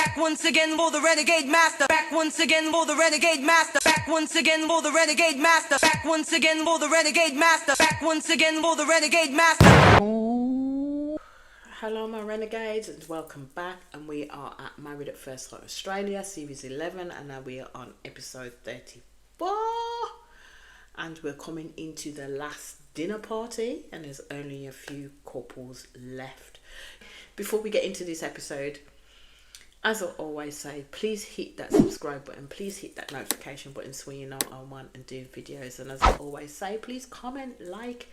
Back once again for the renegade master. Back once again for the renegade master. Back once again for the renegade master. Back once again for the renegade master. Back once again for the renegade master. Hello my renegades and welcome back, and we are at Married at First Sight Australia series 11, and now we are on episode 34, and we're coming into the last dinner party and there's only a few couples left. Before we get into this episode, as I always say, please hit that subscribe button, please hit that notification button so you know I want and do videos, and as I always say, please comment, like,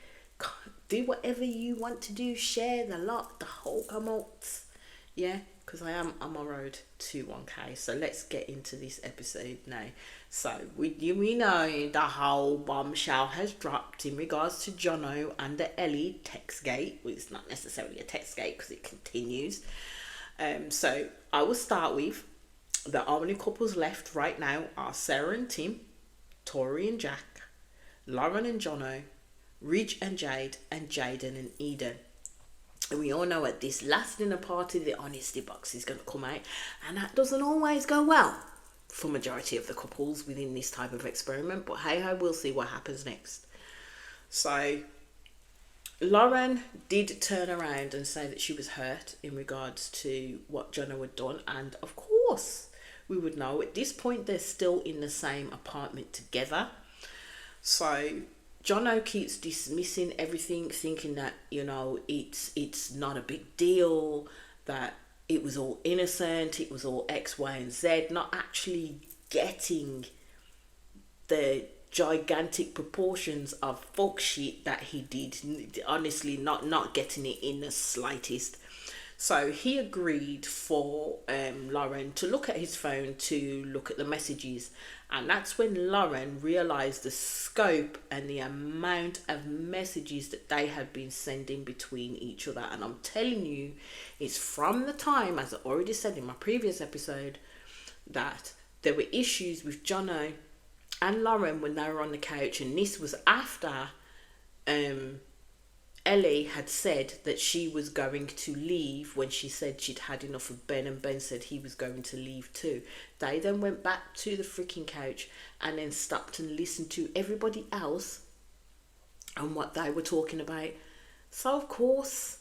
do whatever you want to do, share the lot, the whole gamut, yeah, because I'm on my road to 1k. So let's get into this episode now. So we know the whole bombshell has dropped in regards to Jono and the Ellie textgate. Well, it's not necessarily a textgate because it continues. So I will start with the only couples left right now are Sarah and Tim, Tori and Jack, Lauren and Jono, Ridge and Jade, and Jaden and Eden. And we all know at this last dinner party the honesty box is going to come out, and that doesn't always go well for majority of the couples within this type of experiment, but hey ho, we'll see what happens next. So Lauren did turn around and say that she was hurt in regards to what Jono had done, and of course we would know at this point they're still in the same apartment together. So Jono keeps dismissing everything, thinking that, you know, it's not a big deal, that it was all innocent, it was all X, Y, and Z, not actually getting the gigantic proportions of fuck shit that he did. Honestly, not getting it in the slightest. So he agreed for Lauren to look at his phone to look at the messages, and that's when Lauren realised the scope and the amount of messages that they had been sending between each other. And I'm telling you, it's from the time, as I already said in my previous episode, that there were issues with Jono and Lauren when they were on the couch, and this was after Ellie had said that she was going to leave when she said she'd had enough of Ben, and Ben said he was going to leave too. They then went back to the freaking couch and then stopped and listened to everybody else and what they were talking about. So of course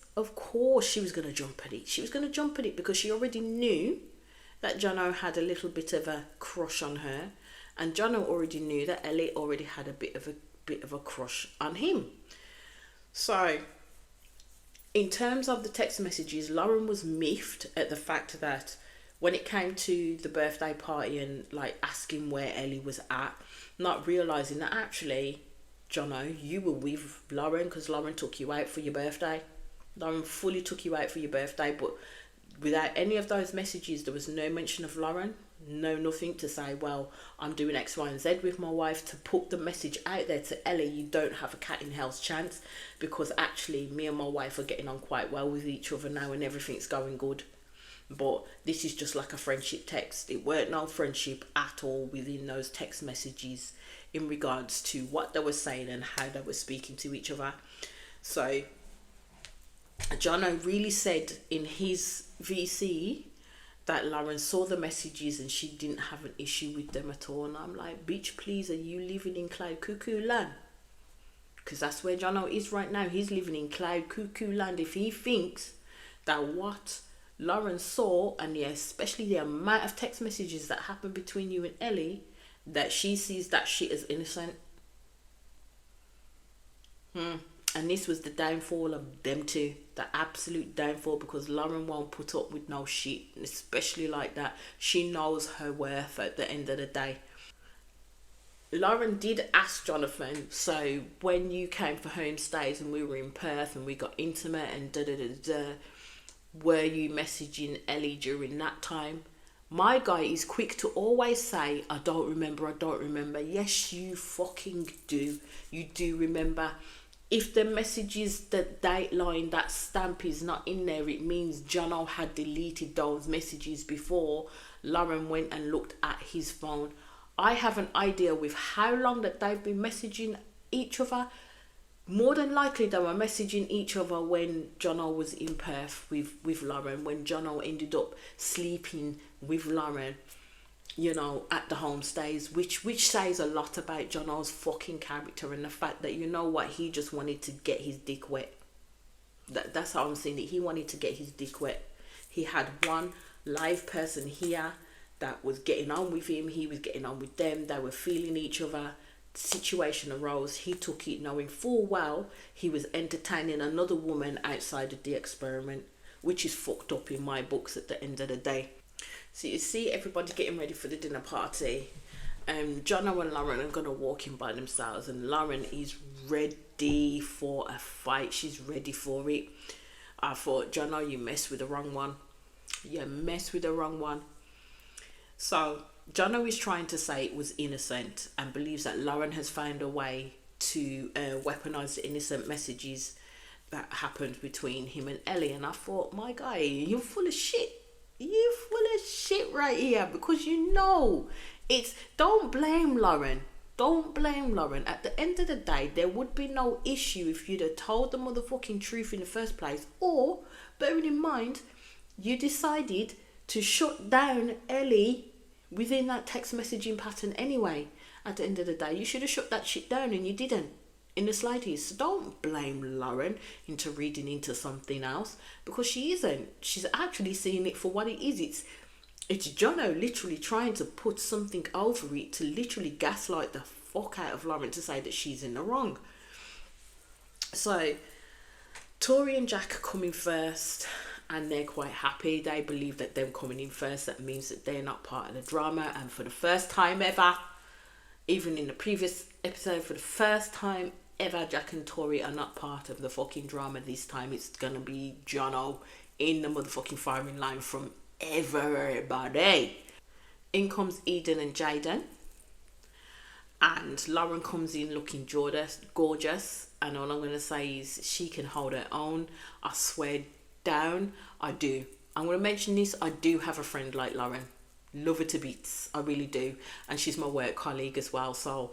she was going to jump at it. She was going to jump at it because she already knew that Jono had a little bit of a crush on her, and Jono already knew that Ellie already had a bit of a crush on him. So, in terms of the text messages, Lauren was miffed at the fact that when it came to the birthday party and like asking where Ellie was at, not realising that actually, Jono, you were with Lauren because Lauren took you out for your birthday. Lauren fully took you out for your birthday, but without any of those messages, there was no mention of Lauren. No, nothing to say, well, I'm doing X, Y, and Z with my wife, to put the message out there to Ellie, you don't have a cat in hell's chance, because actually me and my wife are getting on quite well with each other now and everything's going good. But this is just like a friendship text. It weren't no friendship at all within those text messages in regards to what they were saying and how they were speaking to each other. So Jono really said in his VC that Lauren saw the messages and she didn't have an issue with them at all. And I'm like, bitch, please, are you living in cloud cuckoo land? Because that's where Jono is right now. He's living in cloud cuckoo land. If he thinks that what Lauren saw, and especially the amount of text messages that happened between you and Ellie, that she sees that shit as innocent. And this was the downfall of them two, the absolute downfall, because Lauren won't put up with no shit, especially like that. She knows her worth at the end of the day. Lauren did ask Jonathan, so when you came for homestays and we were in Perth and we got intimate and were you messaging Ellie during that time? My guy is quick to always say, I don't remember. Yes, you fucking do. You do remember. If the messages, the date line, that stamp is not in there, it means Jono had deleted those messages before Lauren went and looked at his phone. I have an idea with how long that they've been messaging each other. more than likely they were messaging each other when Jono was in Perth with Lauren, when Jono ended up sleeping with Lauren, you know, at the homestays, which says a lot about Jono's fucking character and the fact that, you know what, he just wanted to get his dick wet. That's how I'm seeing it. He wanted to get his dick wet. He had one live person here that was getting on with him. He was getting on with them. They were feeling each other. Situation arose. He took it knowing full well he was entertaining another woman outside of the experiment, which is fucked up in my books at the end of the day. So you see everybody getting ready for the dinner party. Jono and Lauren are gonna walk in by themselves, and Lauren is ready for a fight. She's ready for it. I thought, Jono, you messed with the wrong one. You messed with the wrong one. So Jono is trying to say it was innocent and believes that Lauren has found a way to weaponize the innocent messages that happened between him and Ellie. And I thought, my guy, you're full of shit. You're full of shit right here, because you know it's, don't blame Lauren. Don't blame Lauren. At the end of the day, there would be no issue if you'd have told the motherfucking truth in the first place. Or, bearing in mind, you decided to shut down Ellie within that text messaging pattern anyway. At the end of the day, you should have shut that shit down, and you didn't in the slightest. So don't blame Lauren into reading into something else, because she isn't. She's actually seeing it for what it is. It's Jono literally trying to put something over it to literally gaslight the fuck out of Lauren to say that she's in the wrong. So Tori and Jack are coming first, and they're quite happy. They believe that them coming in first, that means that they're not part of the drama. And for the first time ever, even in the previous episode, for the first time ever, Jack and Tori are not part of the fucking drama. This time it's gonna be Jono in the motherfucking firing line from everybody. In comes Eden and Jaden, and Lauren comes in looking gorgeous, and all I'm gonna say is she can hold her own. I swear down, I do. I'm gonna mention this. I do have a friend like Lauren. Love her to bits. I really do. And she's my work colleague as well. So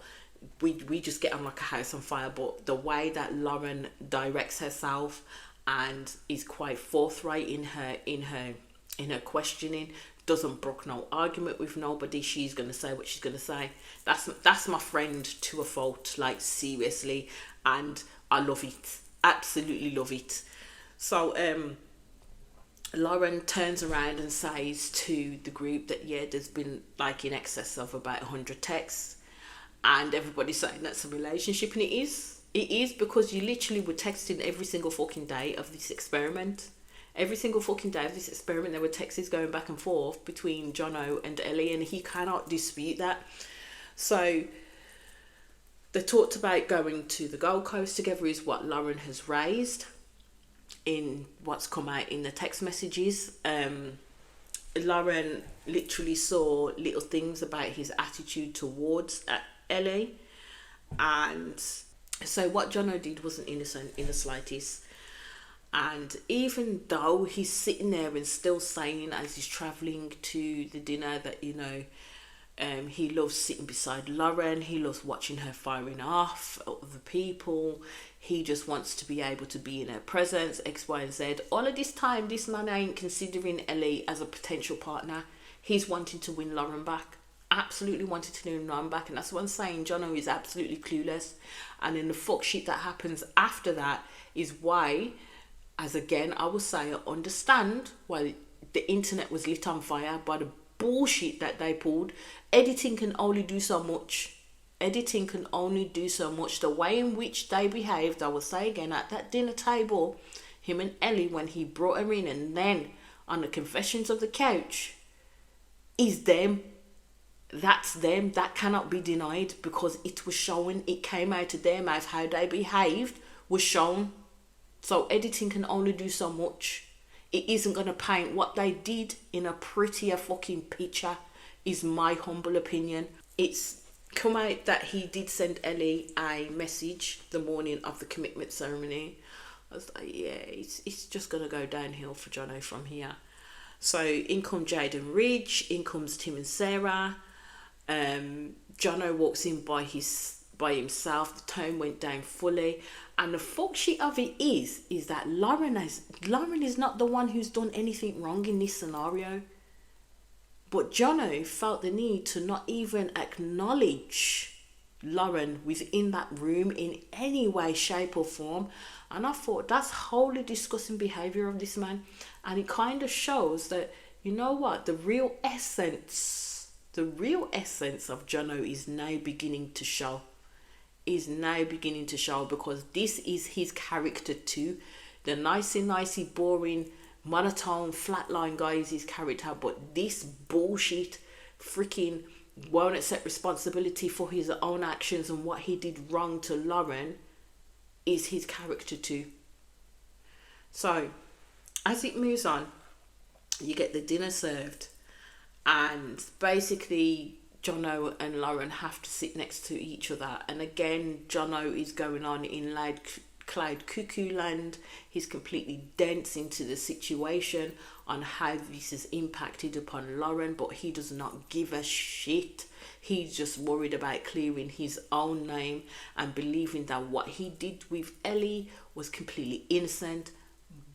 we just get on like a house on fire. But the way that Lauren directs herself and is quite forthright in her questioning, doesn't brook no argument with nobody. She's gonna say what she's gonna say. That's my friend to a fault. Like, seriously. And I love it. Absolutely love it. So Lauren turns around and says to the group that, yeah, there's been like in excess of about 100 texts, and everybody's saying that's a relationship, and it is, because you literally were texting every single fucking day of this experiment. Every single fucking day of this experiment, there were texts going back and forth between Jono and Ellie, and he cannot dispute that. So they talked about going to the Gold Coast together, is what Lauren has raised in what's come out in the text messages. Lauren literally saw little things about his attitude towards Ellie, and so what Jono did wasn't innocent in the slightest. And even though he's sitting there and still saying as he's travelling to the dinner that, you know, he loves sitting beside Lauren, he loves watching her firing off other people, he just wants to be able to be in her presence, X, Y, and Z. All of this time, this man ain't considering Ellie as a potential partner. He's wanting to win Lauren back. Absolutely wanted to win Lauren back. And that's what I'm saying. Jono is absolutely clueless. And then the fuck shit that happens after that is why, as again, I will say, I understand why the internet was lit on fire by the bullshit that they pulled. Editing can only do so much. Editing can only do so much. The way in which they behaved, I will say again, at that dinner table, him and Ellie, when he brought her in, and then on the confessions of the couch, is them. That's them. That cannot be denied, because it was shown. It came out of their mouth. How they behaved was shown. So editing can only do so much. It isn't going to paint what they did in a prettier fucking picture, is my humble opinion. It's come out that he did send Ellie a message the morning of the commitment ceremony. I was like, yeah, it's just going to go downhill for Jono from here. So in come Jade and Ridge, in comes Tim and Sarah. Jono walks in by his by himself. The tone went down fully. And the fuck shit of it is that Lauren is not the one who's done anything wrong in this scenario. But Jono felt the need to not even acknowledge Lauren within that room in any way, shape or form. And I thought, that's wholly disgusting behaviour of this man. And it kind of shows that, you know what, the real essence of Jono is now beginning to show. Because this is his character too. The nicey boring monotone flatline guy is his character, but this bullshit freaking won't accept responsibility for his own actions and what he did wrong to Lauren is his character too. So as it moves on, you get the dinner served, and basically Jono and Lauren have to sit next to each other. And again, Jono is going on in loud cloud cuckoo land. He's completely dense into the situation on how this has impacted upon Lauren, but he does not give a shit. He's just worried about clearing his own name and believing that what he did with Ellie was completely innocent,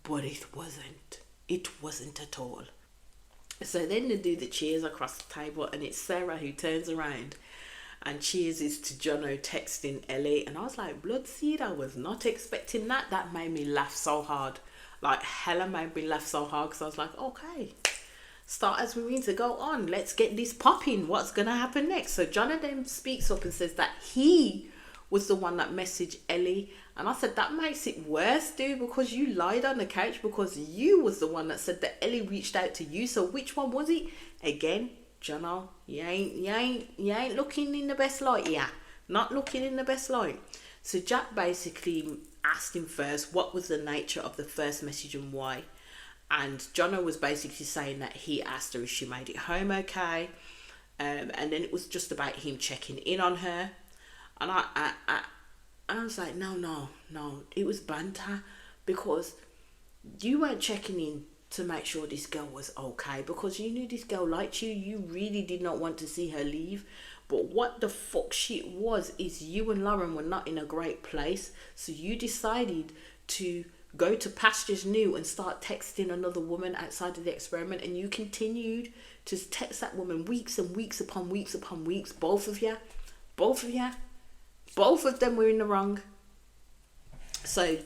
but it wasn't. It wasn't at all. So then they do the cheers across the table, and it's Sarah who turns around and cheers to Jono texting Ellie. And I was like, bloodseed, I was not expecting that. That made me laugh so hard. Like, hella made me laugh so hard, because I was like, okay, start as we mean to go on. Let's get this popping. What's going to happen next? So Jono then speaks up and says that he was the one that messaged Ellie. And I said, that makes it worse, dude, because you lied on the couch, because you was the one that said that Ellie reached out to you. So which one was it? Again, Jono, you ain't looking in the best light here. Not looking in the best light. So Jack basically asked him first what was the nature of the first message and why. And Jono was basically saying that he asked her if she made it home okay. And then it was just about him checking in on her. And I was like, no. It was banter, because you weren't checking in to make sure this girl was okay, because you knew this girl liked you. You really did not want to see her leave. But what the fuck shit was is you and Lauren were not in a great place. So you decided to go to pastures new and start texting another woman outside of the experiment. And you continued to text that woman weeks and weeks upon weeks upon weeks. Both of them were in the wrong. So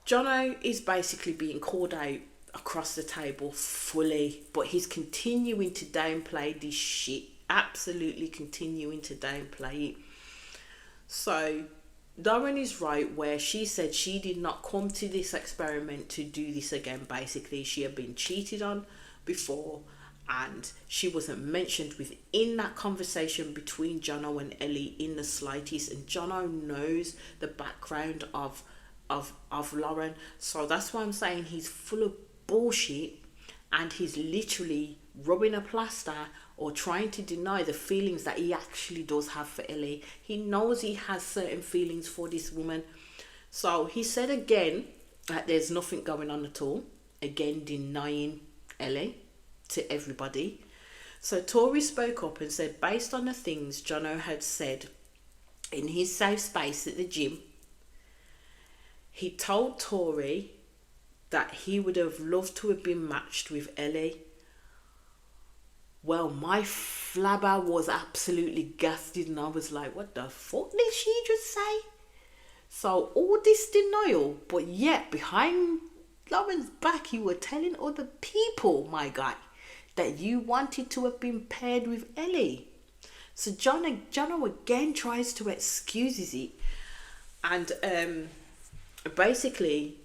Jono is basically being called out across the table fully, but he's continuing to downplay this shit. Absolutely continuing to downplay it. So Lauren is right where she said she did not come to this experiment to do this again. Basically, she had been cheated on before, and she wasn't mentioned within that conversation between Jono and Ellie in the slightest. And Jono knows the background of Lauren. So that's why I'm saying he's full of bullshit, and he's literally rubbing a plaster or trying to deny the feelings that he actually does have for Ellie. He knows he has certain feelings for this woman. So he said again that there's nothing going on at all. Again, denying Ellie to everybody. So Tori spoke up and said, based on the things Jono had said in his safe space at the gym, he told Tori that he would have loved to have been matched with Ellie. Well, my flabber was absolutely gasted, and I was like, what the fuck did she just say? So all this denial, but yet behind Lauren's back you were telling other people, my guy, that you wanted to have been paired with Ellie. So Jono again tries to excuse it, and basically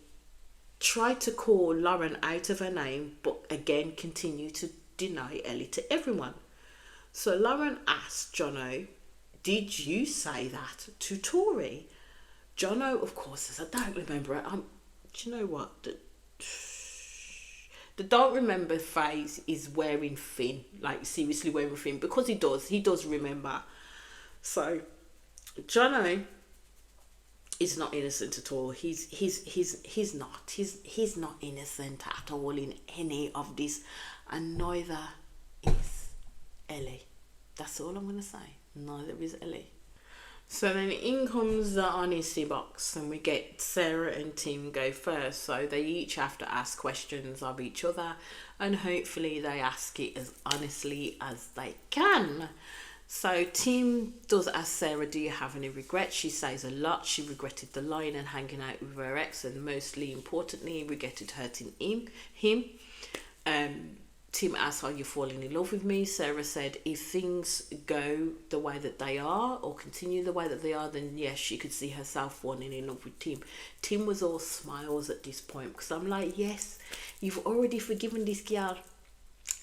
tried to call Lauren out of her name, but again continue to deny Ellie to everyone. So Lauren asked Jono, did you say that to Tori? Jono, of course, says, I don't remember it. Do you know what? The don't remember phase is wearing thin. Like, seriously wearing thin. Because he does remember. So Jono is not innocent at all. He's not innocent at all in any of this, and neither is Ellie. That's all I'm gonna say. Neither is Ellie. So then in comes the honesty box, and we get Sarah and Tim go first. So they each have to ask questions of each other, and hopefully they ask it as honestly as they can. So Tim does ask Sarah, do you have any regrets? She says a lot. She regretted the lying and hanging out with her ex, and mostly importantly, regretted hurting him. Tim asked, are you falling in love with me? Sarah said, if things go the way that they are or continue the way that they are, then yes, she could see herself falling in love with Tim. Tim was all smiles at this point, because I'm like, yes, you've already forgiven this girl.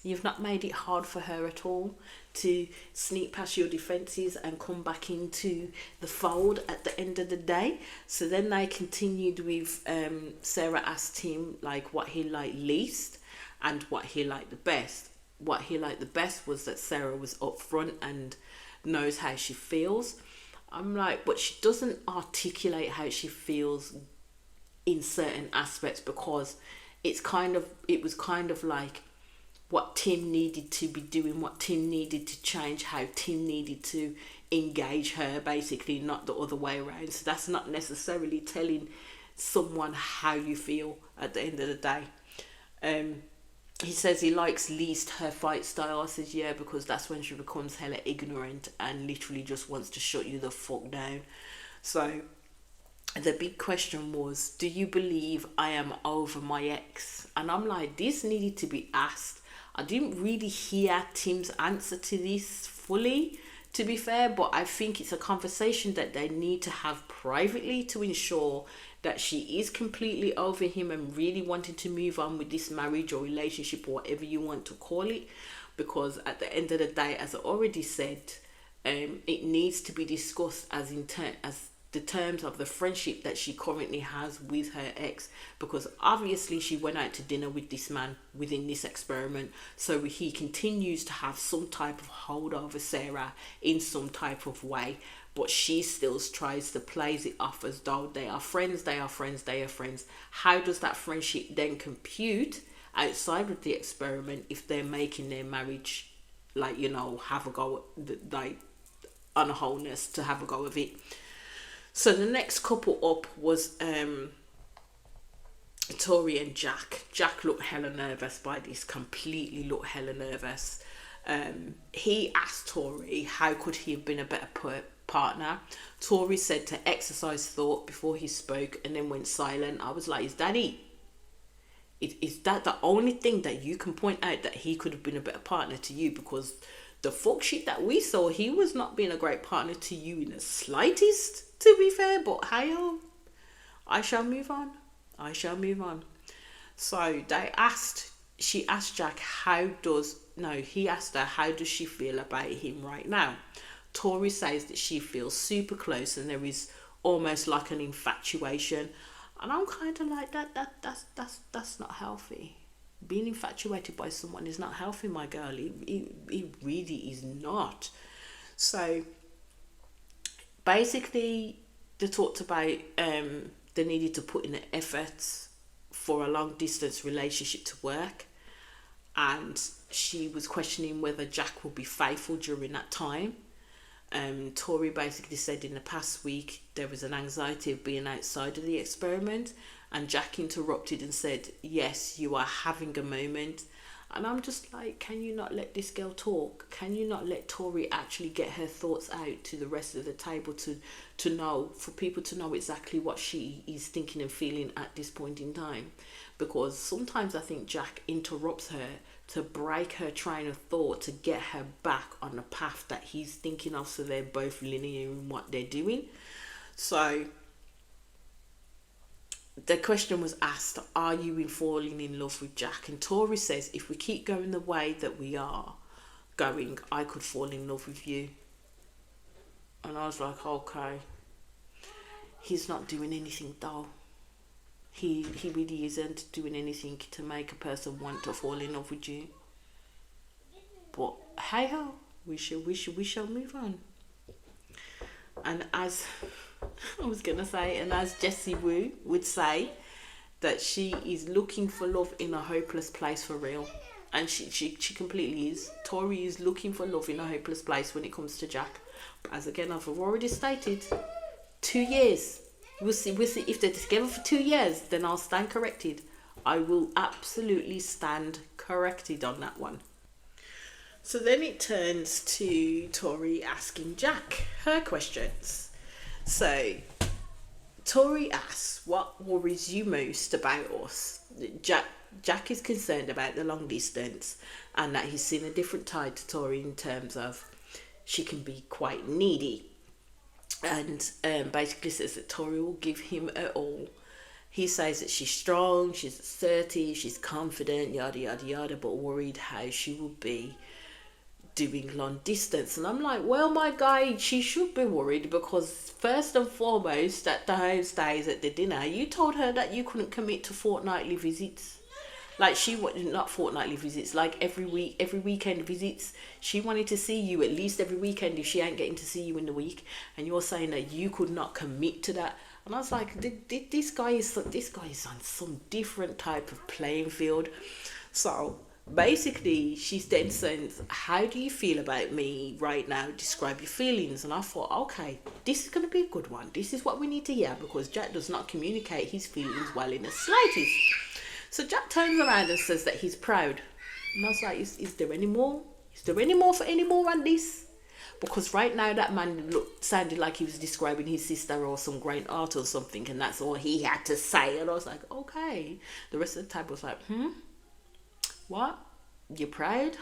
You've not made it hard for her at all to sneak past your defences and come back into the fold at the end of the day. So then they continued with Sarah asked him like what he liked least and what he liked the best. What he liked the best was that Sarah was upfront and knows how she feels. I'm like, but she doesn't articulate how she feels in certain aspects, because it was kind of like what Tim needed to be doing, what Tim needed to change, how Tim needed to engage her, basically, not the other way around. So that's not necessarily telling someone how you feel at the end of the day. He says he likes least her fight style. I says, yeah, because that's when she becomes hella ignorant and literally just wants to shut you the fuck down. So the big question was, do you believe I am over my ex? And I'm like, this needed to be asked. I didn't really hear Tim's answer to this fully, to be fair, but I think it's a conversation that they need to have privately to ensure that she is completely over him and really wanting to move on with this marriage or relationship or whatever you want to call it. Because at the end of the day, as I already said, it needs to be discussed as the terms of the friendship that she currently has with her ex, because obviously she went out to dinner with this man within this experiment, so he continues to have some type of hold over Sarah in some type of way, but she still tries to play it off as though they are friends. How does that friendship then compute outside of the experiment if they're making their marriage, like, you know, have a go at, like, on a wholeness, to have a go of it? So the next couple up was Tori and Jack. Jack looked hella nervous by this, completely looked hella nervous. He asked Tori how could he have been a better partner. Tori said to exercise thought before he spoke and then went silent. I was like, is that it? Is that the only thing that you can point out that he could have been a better partner to you? Because the fuck shit that we saw, he was not being a great partner to you in the slightest, to be fair. But hey, I shall move on. So she asked Jack, he asked her, how does she feel about him right now? Tori says that she feels super close and there is almost like an infatuation. And I'm kind of like, that's not healthy. Being infatuated by someone is not healthy, my girl. It really is not. So basically, they talked about they needed to put in the efforts for a long distance relationship to work, and she was questioning whether Jack will be faithful during that time. Tori basically said in the past week there was an anxiety of being outside of the experiment, and Jack interrupted and said, yes, you are having a moment. And I'm just like, can you not let this girl talk? Can you not let Tori actually get her thoughts out to the rest of the table to know, for people to know exactly what she is thinking and feeling at this point in time? Because sometimes I think Jack interrupts her to break her train of thought, to get her back on the path that he's thinking of, so they're both linear in what they're doing. So the question was asked, are you falling in love with Jack? And Tori says, if we keep going the way that we are going, I could fall in love with you. And I was like, okay. He's not doing anything though. He really isn't doing anything to make a person want to fall in love with you. But hey ho, we shall move on. And as as Jessie Wu would say, that she is looking for love in a hopeless place for real. And she completely is. Tori is looking for love in a hopeless place when it comes to Jack. But as again, I've already stated, 2 years. We'll see. If they're together for 2 years, then I'll stand corrected. I will absolutely stand corrected on that one. So then it turns to Tori asking Jack her questions. So Tori asks, what worries you most about us? Jack is concerned about the long distance and that he's seen a different side to Tori in terms of she can be quite needy. And basically says that Tori will give him it all. He says that she's strong, she's assertive, she's confident, yada yada yada, but worried how she will be doing long distance. And I'm like, well, my guy, she should be worried, because first and foremost, at the home stays at the dinner, you told her that you couldn't commit to fortnightly visits. Like, she wanted, not fortnightly visits, like every weekend visits. She wanted to see you at least every weekend if she ain't getting to see you in the week. And you're saying that you could not commit to that. And I was like, this guy is on some different type of playing field. So basically, she's then saying, how do you feel about me right now? Describe your feelings. And I thought, okay, this is going to be a good one. This is what we need to hear, because Jack does not communicate his feelings well in the slightest. So Jack turns around and says that he's proud. And I was like, is there any more? Is there any more on this? Because right now that man sounded like he was describing his sister or some great art or something, and that's all he had to say. And I was like, okay. The rest of the table was like, what? You're proud?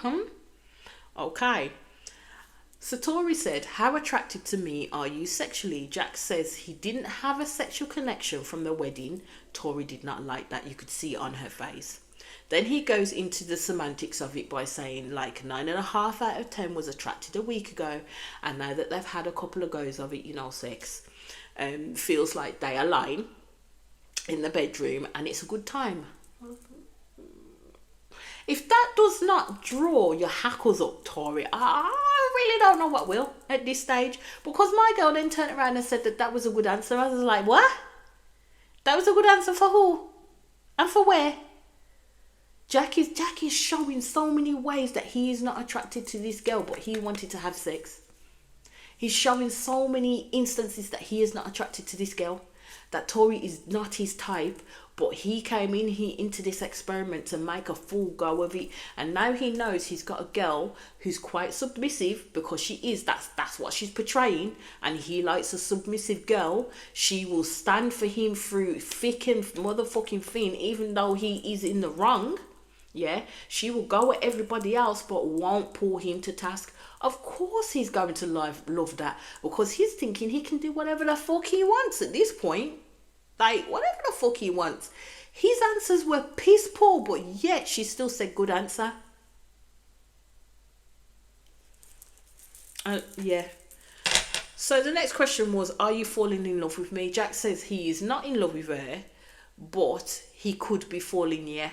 Okay. So Tori said, how attracted to me are you sexually? Jack says he didn't have a sexual connection from the wedding. Tori did not like that. You could see it on her face. Then he goes into the semantics of it by saying, like, 9.5 out of 10 was attracted a week ago, and now that they've had a couple of goes of it, sex, feels like they align in the bedroom and it's a good time. If that does not draw your hackles up, Tori, I really don't know what will at this stage. Because my girl then turned around and said that was a good answer. I was like, what? That was a good answer for who? And for where? Jack is showing so many ways that he is not attracted to this girl, but he wanted to have sex. He's showing so many instances that he is not attracted to this girl, that Tori is not his type, but he came into this experiment to make a full go of it. And now he knows he's got a girl who's quite submissive, because she is, that's what she's portraying, and he likes a submissive girl. She will stand for him through thick and motherfucking thin, even though he is in the wrong. Yeah, she will go at everybody else but won't pull him to task. Of course he's going to love that, because he's thinking he can do whatever the fuck he wants at this point. Like, whatever the fuck he wants. His answers were piss poor, but yet she still said good answer. Yeah. So the next question was, are you falling in love with me? Jack says he is not in love with her, but he could be falling, yeah.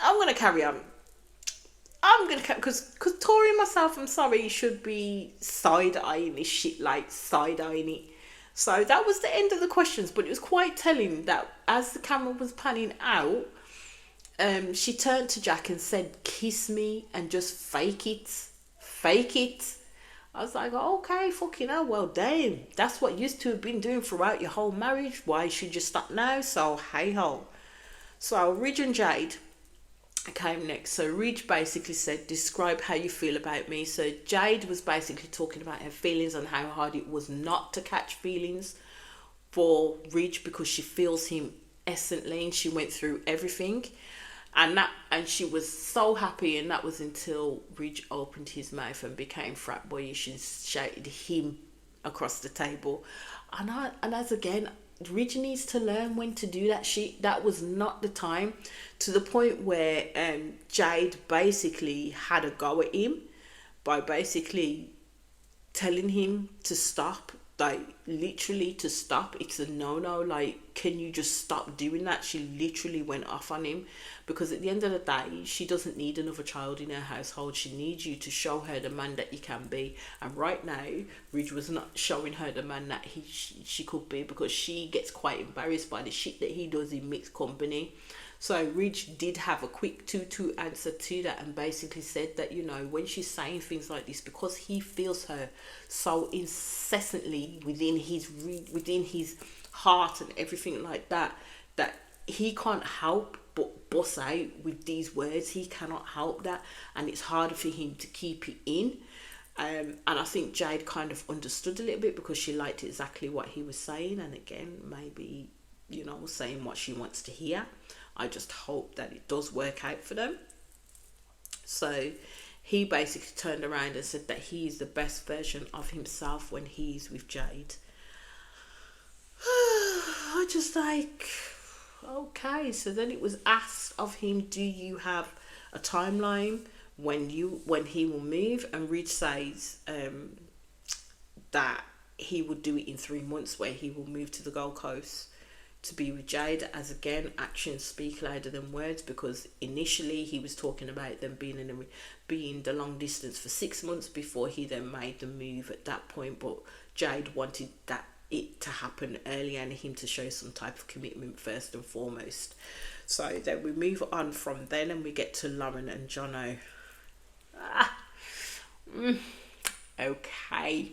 I'm going to carry on. Because Tori and myself, I'm sorry, should be side-eyeing this shit, like side-eyeing it. So that was the end of the questions, but it was quite telling that as the camera was panning out, she turned to Jack and said, kiss me and just fake it. Fake it. I was like, okay, fucking hell, well, damn. That's what you used to have been doing throughout your whole marriage. Why should you stop now? So, hey-ho. So, Ridge and Jade came next. So, Ridge basically said, describe how you feel about me. So, Jade was basically talking about her feelings and how hard it was not to catch feelings for Ridge, because she feels him essentially and she went through everything. And she was so happy, and that was until Ridge opened his mouth and became frat boyish and shouted him across the table. And as again, Ridge needs to learn when to do that shit. That was not the time, to the point where Jade basically had a go at him by basically telling him to stop like literally to stop. It's a no. Like, can you just stop doing that? She literally went off on him, because at the end of the day, she doesn't need another child in her household. She needs you to show her the man that you can be. And right now, Ridge was not showing her the man that she could be, because she gets quite embarrassed by the shit that he does in mixed company. So Ridge did have a quick 2-2 answer to that, and basically said that, you know, when she's saying things like this, because he feels her so incessantly within his heart and everything like that, that he can't help but bust out with these words. He cannot help that, and it's harder for him to keep it in. And I think Jade kind of understood a little bit, because she liked exactly what he was saying, and again, maybe, you know, saying what she wants to hear. I just hope that it does work out for them. So he basically turned around and said that he's the best version of himself when he's with Jade. I just like, okay. So then it was asked of him, do you have a timeline when he will move? And Ridge says that he would do it in 3 months, where he will move to the Gold Coast to be with Jade, as again, actions speak louder than words, because initially he was talking about them being the long distance for 6 months before he then made the move at that point. But Jade wanted it to happen earlier, and him to show some type of commitment first and foremost. So then we move on from then, and we get to Lauren and Jono. Okay.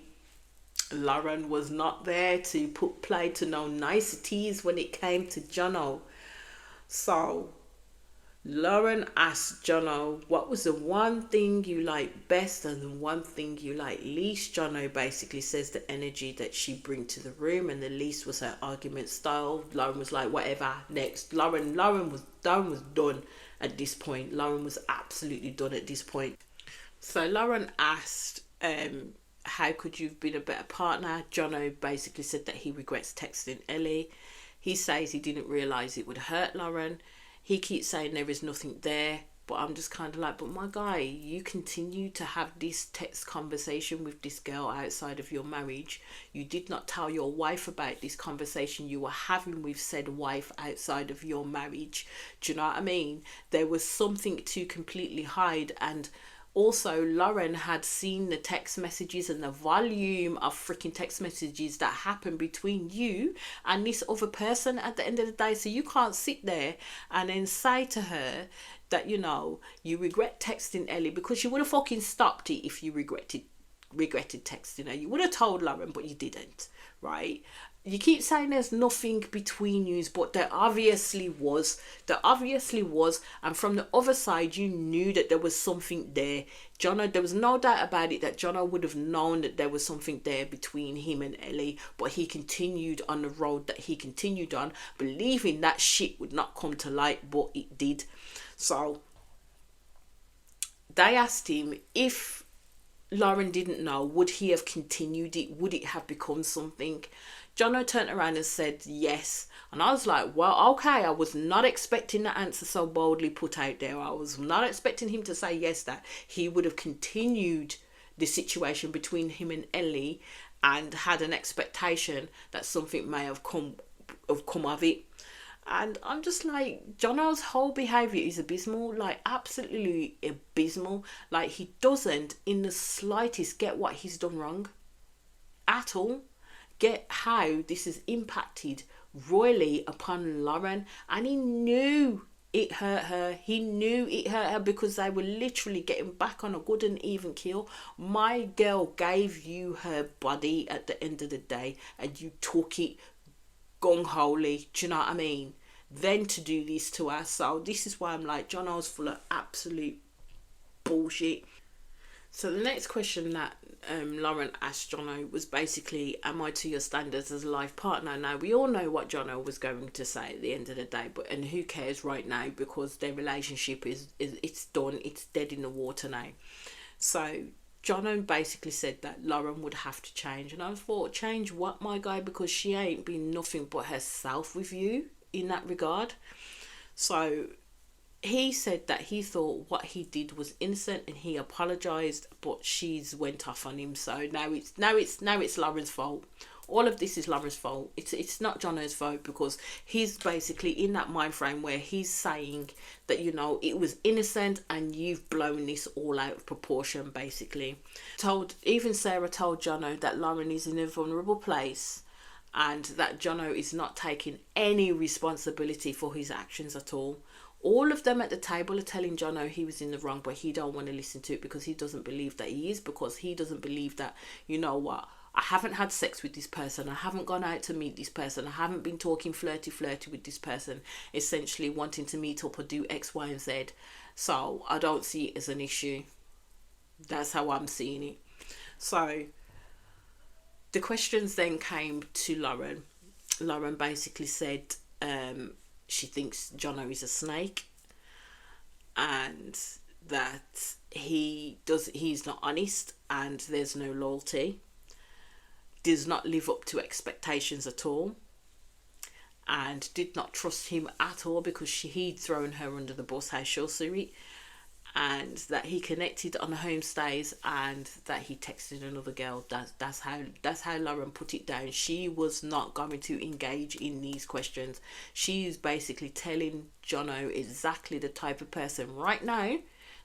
Lauren was not there to put play to no niceties when it came to Jono. So Lauren asked Jono, what was the one thing you like best and the one thing you like least? Jono basically says the energy that she bring to the room, and the least was her argument style. Lauren was like, whatever, next. Lauren was done at this point. Lauren was absolutely done at this point. So Lauren asked, how could you have been a better partner? Jono basically said that he regrets texting Ellie. He says he didn't realise it would hurt Lauren. He keeps saying there is nothing there, but I'm just kind of like, but my guy, you continue to have this text conversation with this girl outside of your marriage. You did not tell your wife about this conversation you were having with said wife outside of your marriage. Do you know what I mean? There was something to completely hide. And also, Lauren had seen the text messages and the volume of freaking text messages that happened between you and this other person at the end of the day. So you can't sit there and then say to her that, you know, you regret texting Ellie, because you would have fucking stopped it if you regretted texting her. You would have told Lauren, but you didn't, right? You keep saying there's nothing between you, but there obviously was. And from the other side, you knew that there was something there. Jono, there was no doubt about it that Jono would have known that there was something there between him and Ellie, but he continued on the road that he continued on, believing that shit would not come to light, but it did. So they asked him if Lauren didn't know, would he have continued it? Would it have become something? Jono turned around and said yes. And I was like, well, okay, I was not expecting the answer so boldly put out there. I was not expecting him to say yes, that he would have continued the situation between him and Ellie, and had an expectation that something may have come of it. And I'm just like, Jono's whole behaviour is abysmal, like absolutely abysmal. Like, he doesn't in the slightest get what he's done wrong at all. Get how this has impacted royally upon Lauren, and he knew it hurt her. He knew it hurt her, because they were literally getting back on a good and even keel. My girl gave you her body at the end of the day, and you took it gung-holy, do you know what I mean? Then to do this to her. So this is why I'm like, Jono's full of absolute bullshit. So the next question that Lauren asked Jono was basically, am I to your standards as a life partner? Now, we all know what Jono was going to say at the end of the day, and who cares right now, because their relationship is it's done, it's dead in the water now. So Jono basically said that Lauren would have to change, and I thought, change what, my guy? Because she ain't been nothing but herself with you in that regard. So he said that he thought what he did was innocent, and he apologized, but she's went off on him. So now it's Lauren's fault. all of this is Lauren's fault. It's not Jono's fault, because he's basically in that mind frame where he's saying that, you know, it was innocent and you've blown this all out of proportion, basically. Even Sarah told Jono that Lauren is in a vulnerable place, and that Jono is not taking any responsibility for his actions at all. All of them at the table are telling Jono he was in the wrong, but he don't want to listen to it because he doesn't believe that he is, because he doesn't believe that, you know what, I haven't had sex with this person, I haven't gone out to meet this person, I haven't been talking flirty with this person, essentially wanting to meet up or do X, Y, and Z. So I don't see it as an issue. That's how I'm seeing it. So the questions then came to Lauren. Lauren basically said she thinks Jono is a snake, and that he's not honest, and there's no loyalty, does not live up to expectations at all, and did not trust him at all because he'd thrown her under the bus, how she'll see it, and that he connected on homestays, and that he texted another girl. That's how Lauren put it down. She was not going to engage in these questions. She's basically telling Jono exactly the type of person right now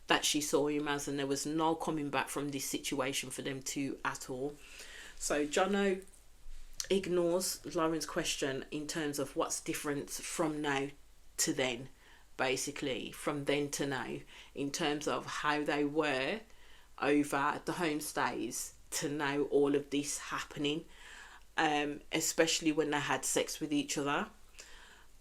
that she saw him as, and there was no coming back from this situation for them two at all. So Jono ignores Lauren's question in terms of what's different from now to then, basically from then to now, in terms of how they were over the homestays to now all of this happening, especially when they had sex with each other.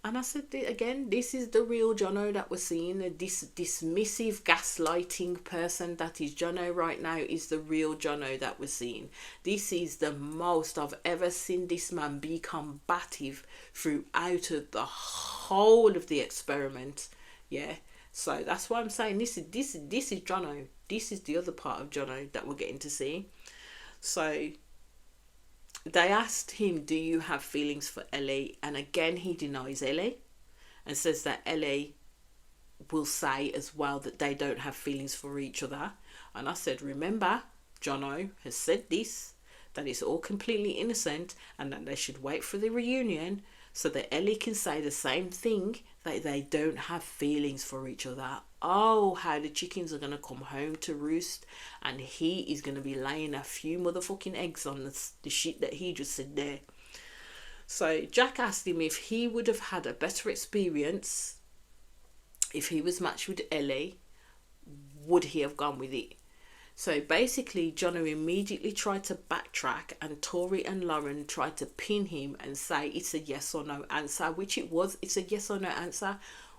And I said again, this is the real Jono that we're seeing. This dismissive, gaslighting person that is Jono right now is the real Jono that we're seeing. This is the most I've ever seen this man be combative throughout of the whole of the experiment. Yeah, so that's why I'm saying this is Jono. This is the other part of Jono that we're getting to see. So they asked him, do you have feelings for Ellie? And again, he denies Ellie and says that Ellie will say as well that they don't have feelings for each other. And I said, remember, Jono has said this, that it's all completely innocent, and that they should wait for the reunion so that Ellie can say the same thing, that they don't have feelings for each other. Oh, how the chickens are going to come home to roost, and he is going to be laying a few motherfucking eggs on the shit that he just said there. So Jack asked him if he would have had a better experience if he was matched with Ellie, would he have gone with it? So basically, Jono immediately tried to backtrack, and Tori and Lauren tried to pin him and say it's a yes or no answer, which it was. It's a yes or no answer.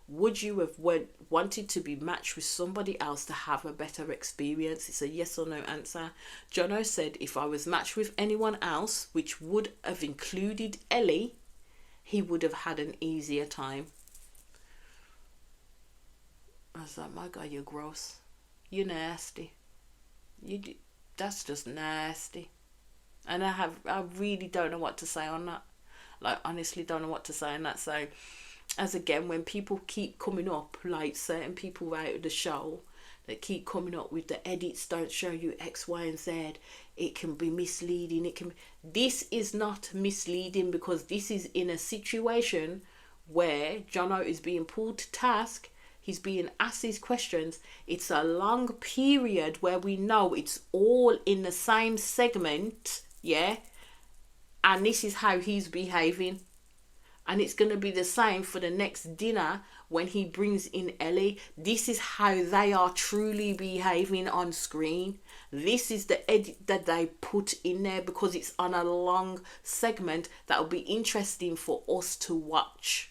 Would you have wanted to be matched with somebody else to have a better experience? It's a yes or no answer. Jono said if I was matched with anyone else, which would have included Ellie, he would have had an easier time. I was like, my God, you're gross. You're nasty. That's just nasty. And I really don't know what to say on that. Like, honestly don't know what to say on that. So, as again, when people keep coming up, like certain people out of the show that keep coming up with the edits don't show you X, Y, and Z, it can be misleading. This is not misleading, because this is in a situation where Jono is being pulled to task. He's being asked these questions. It's a long period where we know it's all in the same segment, yeah? And this is how he's behaving. And it's going to be the same for the next dinner when he brings in Ellie. This is how they are truly behaving on screen. This is the edit that they put in there because it's on a long segment that will be interesting for us to watch.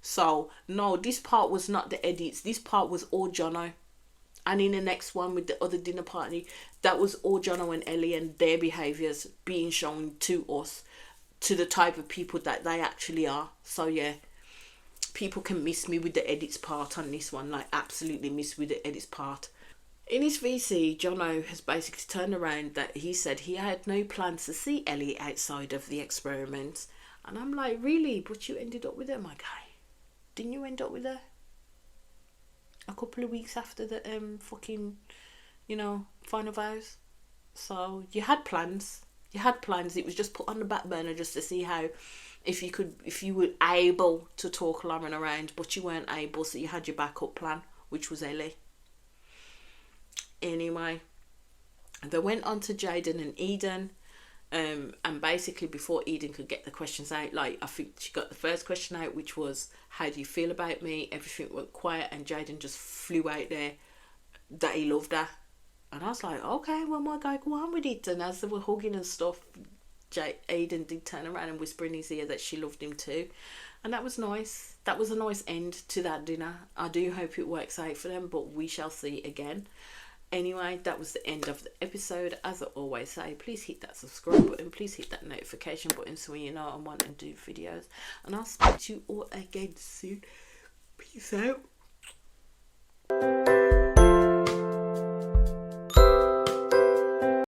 So, no, this part was not the edits. This part was all Jono. And in the next one with the other dinner party, that was all Jono and Ellie and their behaviours being shown to us, to the type of people that they actually are. So, yeah, people can miss me with the edits part on this one. Like, absolutely miss with the edits part. In his VC, Jono has basically turned around that he said he had no plans to see Ellie outside of the experiment. And I'm like, really? But you ended up with her, my guy. Didn't you end up with her a couple of weeks after the fucking, final vows? So you had plans. You had plans. It was just put on the back burner just to see how, if you were able to talk Lauren around, but you weren't able, so you had your backup plan, which was Ellie. Anyway, they went on to Jaden and Eden. And basically before Eden could get the questions out, like I think she got the first question out, which was, how do you feel about me? Everything went quiet, and Jaden just flew out there that he loved her. And I was like, okay, well, my guy, go on with it. And as they were hugging and stuff, Eden did turn around and whisper in his ear that she loved him too. And that was nice. That was a nice end to that dinner. I do hope it works out for them, but we shall see again. Anyway, that was the end of the episode. As I always say, please hit that subscribe button. Please hit that notification button so you know I'm wanting to do videos. And I'll speak to you all again soon. Peace out.